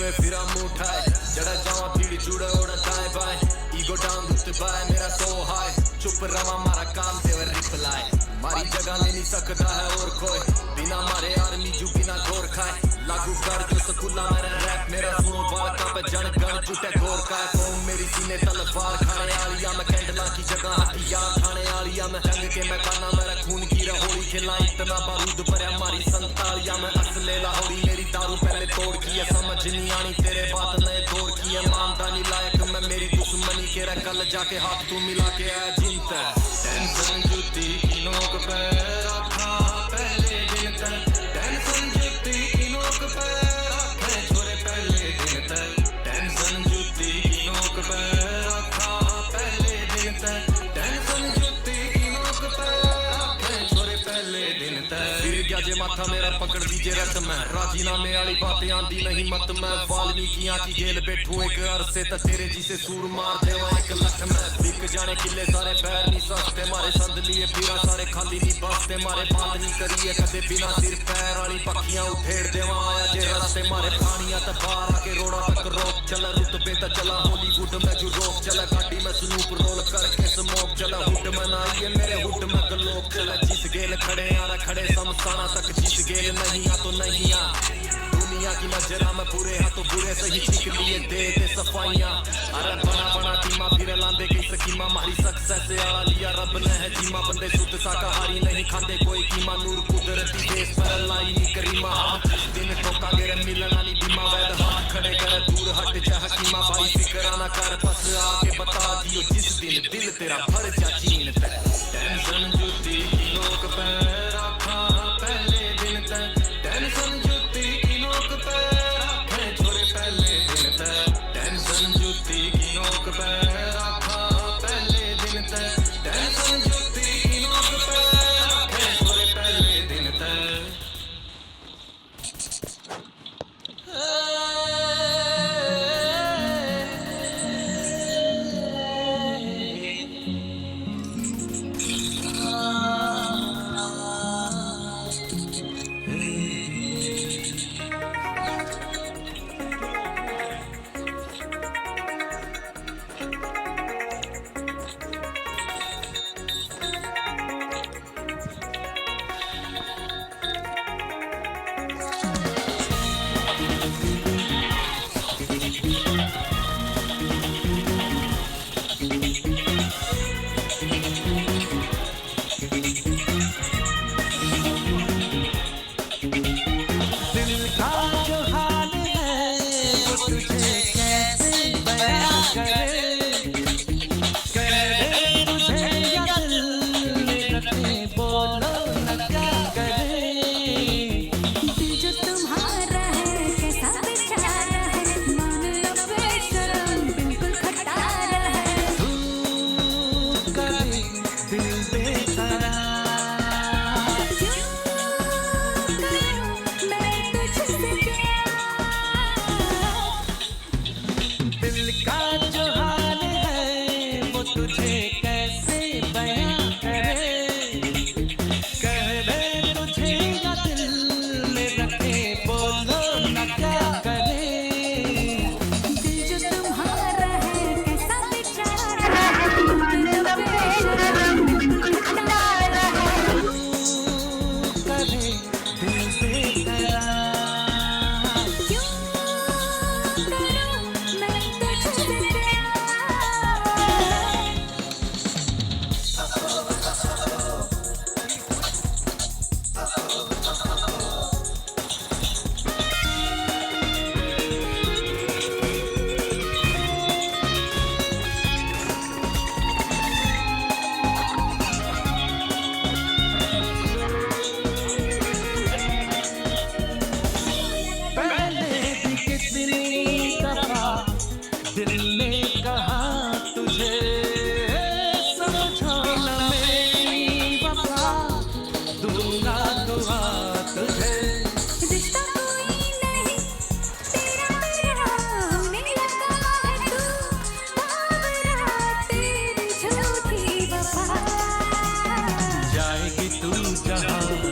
में फिरा मुंह उठाए जड़ा जावा भीड़ जुड़ा ओड़ा दाएं बाएं ईगो डाउन रुत बाएं मेरा सो हाय चुप रवा मारा काम तेवर रिप्लाई मारी जगह ले नहीं सकता है और कोई बिना मारे आर्मी जू बिना गोर खाए लागू कर जो स्कूला मेरा रैप मेरा सुनो बात पे जन गन टूटे गोर का कौन मेरी सीने तलवार खाने आलिया मैं कैंडला की जगह हथियार खाने आलिया मैं जंग के मैदाना मेरा खून की रहोड़ी खिला इतना बारूद पर हमारी संतालिया मैं असले लाहौरी मेरी दारू पहले तोड़ की है समझ नहीं आनी तेरे बात नए दौर की है मामदानी लायक मैं मेरी दुश्मनी के रहा कल जाके हाथ तू मिला के आया जिनता टेंशन जुती की नोक पे रखा पहले दिन तक टेंशन जुती की नोक पे रखे छोरे पहले दिन तक टेंशन जुती की नोक पे रखा पहले दिन तक टेंशन जुती की नोक पे रखे छोरे पहले दिन तक फिर क्या जे माथा मेरा पकड़ दीजिए रत में राजीनामे वाली बातें आंदी नहीं मत मैं वाल्मीकियां की जेल बैठूं एक अरसे तक तेरे जी से सूर मार देवा एक लठ में बिक जाने किले सारे पैर नहीं सस्ते मारे संद लिए फिरा सारे खाली नहीं बसते मारे बात नहीं करिए कदे बिना सिर पैर वाली पक्कियां उठेड़ देवा आया जे रास्ते मारे पानियां तक बाहर आके रोड़ा तक रोक चला रुतबे तक चला हॉलीवुड में जो रोक चला गाड़ी में स्नूप रोल करके स्मोक चला हुड में ना ये मेरे हुड में गलोक चला जिस गेल खड़े यार खड़े समसाना तक जिस गेल नहीं आ तो नहीं आ दुनिया की नजरा में बुरे हाथ तो बुरे से ही सीख लिए दे सफाइयां अरे बना बना टीमा फिर लांदे की स्कीमा मारी सक्सेस से आला लिया रब ने है जीमा बंदे शुद्ध शाकाहारी नहीं खांदे कोई कीमा नूर कुदरती देश पर लाई नहीं करीमा जिस दिन ठोका गेरे मिलन वाली बीमा वैद हाथ खड़े कर दूर हट जा हकीमा भाई फिक्र ना कर बस आके बता दियो जिस दिन दिल तेरा भर जा चीन पे टेंशन जुती की नोक पे रखा पहले दिन तक टेंशन जुती की नोक पे रखे छोरे पहले दिन तक टेंशन जुती की नोक पे रखा पहले दिन तक टेंशन जुती की नोक पे रखे छोरे पहले दिन तक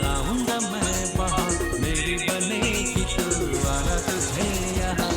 आऊंगा मैं वहाँ मेरी बनेगी तू आना तुझे यहाँ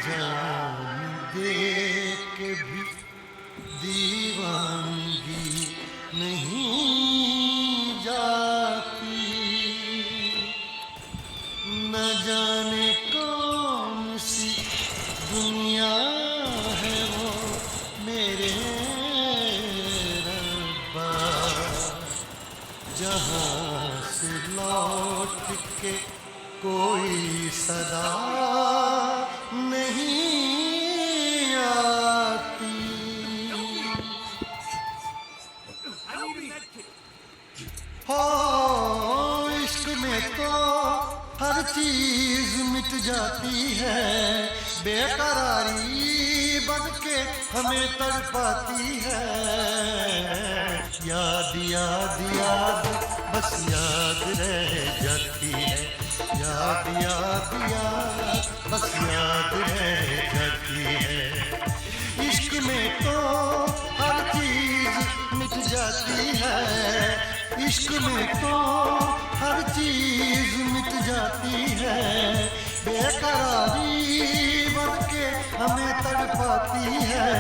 जान दे के भी दीवानगी नहीं जाती, न जाने कौन सी दुनिया है वो मेरे रब्बा, जहाँ से लौट के कोई सदा नहीं आती। हो इश्क में तो हर चीज मिट जाती है, बेकरारी बन के हमें तड़पाती है। याद याद याद बस याद रह जाती है, याद याद याद बस याद रह जाती है। इश्क में तो हर चीज मिट जाती है, इश्क में तो हर चीज मिट जाती है, बेकरारी बन के हमें तड़पाती है,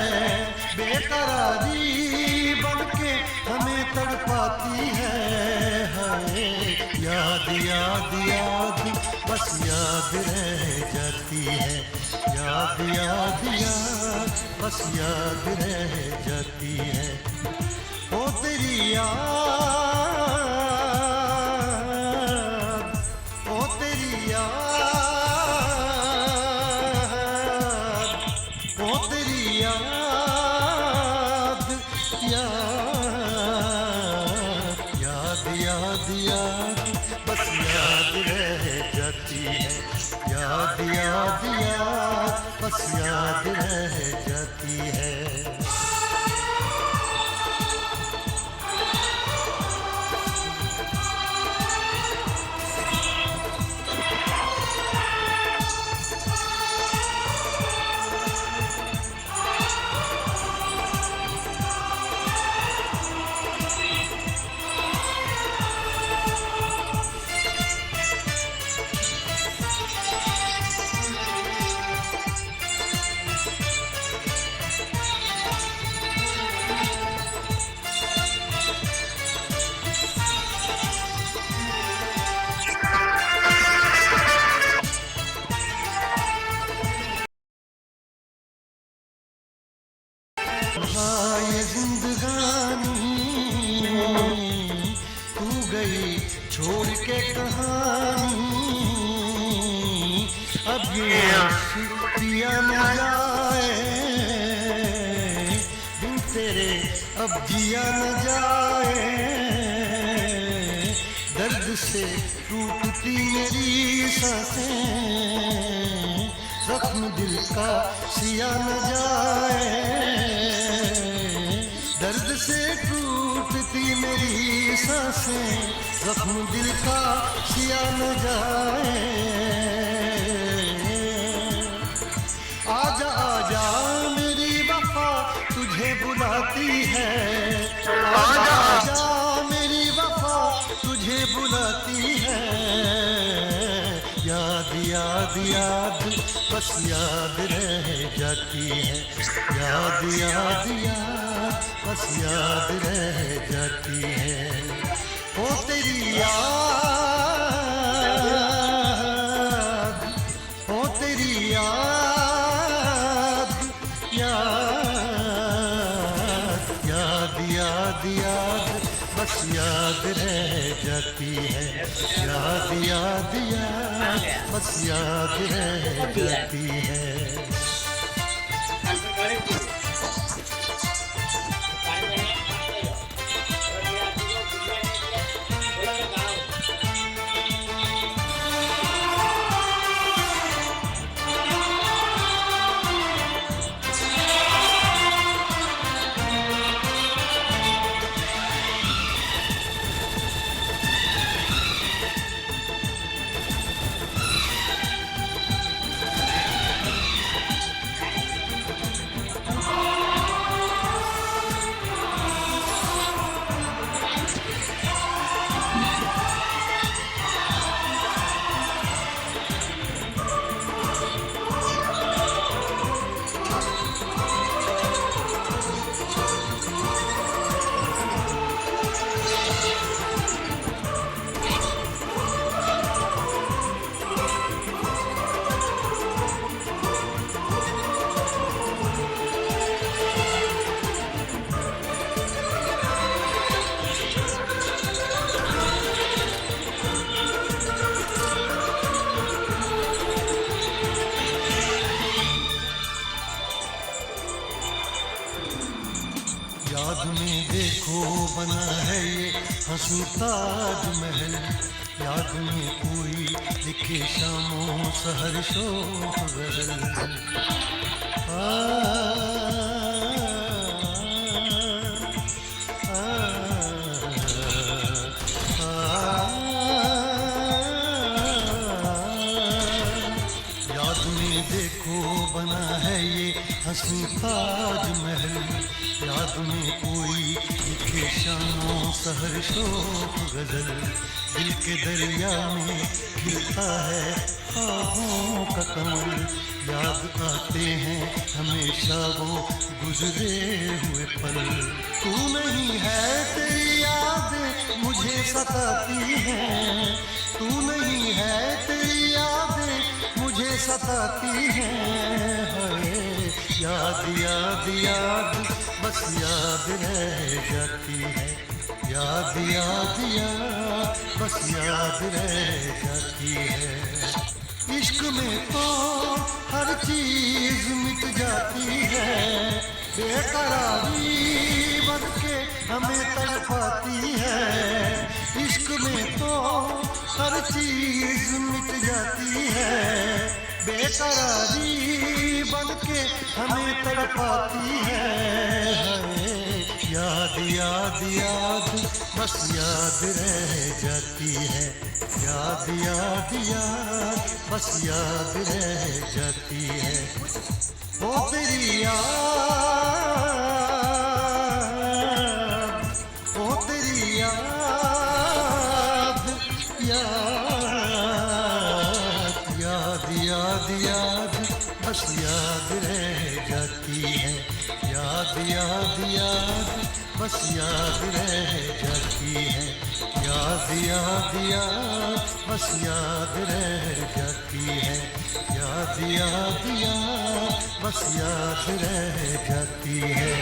बेकरारी बन के हमें तड़पाती है। हाय याद याद याद बस याद रह जाती है, याद याद याद बस याद रह जाती है। ओ तेरी याद, ओ तेरी याद, ओ तेरी याद, याद याद याद याद बस याद रह जाती है, याद याद याद बस याद रह जाती है। ये जिंदगानी तू गई छोड़ के कहानी, अब ये पिया न जाए बिन तेरे, अब जिया न जाए। दर्द से टूटती मेरी सांसें, जख्म दिल का सिया न जाए। दर्द से टूटती मेरी सांसें, जख्म दिल का सिया न जाए। आजा आजा मेरी वफा तुझे बुलाती है, आजा आजा मेरी वफा तुझे बुलाती है। याद याद याद बस याद रह जाती है, याद याद याद बस याद रह जाती है। ओ तेरी याद, ओ तेरी याद, याद याद याद याद बस याद रह जाती है, याद याद याद बस याद रह जाती है। में देखो बना है ये हंसू ताजमहल, याद में कोई लिखे शामों सहर शोक गजल। याद में देखो बना है ये हंसी ताजमहल, याद में कोई लिखे शामों सहर शोक गजल। दिल के दरिया में खिलता है ख्वाबों का कमल, याद आते हैं हमेशा वो गुजरे हुए पल। तू नहीं है तेरी याद मुझे सताती है, तू नहीं है तेरी याद मुझे सताती है। याद याद याद बस याद रह जाती है, याद याद याद बस याद रह जाती है। इश्क में तो हर चीज मिट जाती है, बेकरारी बन के हमें तड़पाती है। इश्क में तो हर चीज मिट जाती है, बेकरारी बन के हमें तड़पाती है। याद याद याद बस याद रह जाती है, याद याद याद बस याद रह जाती है। ओ तेरी याद, ओ तेरी याद, याद याद याद बस याद रह जाती है, याद याद याद बस याद रह जाती है। याद याद याद बस याद रह जाती है, याद याद याद बस याद रह जाती है।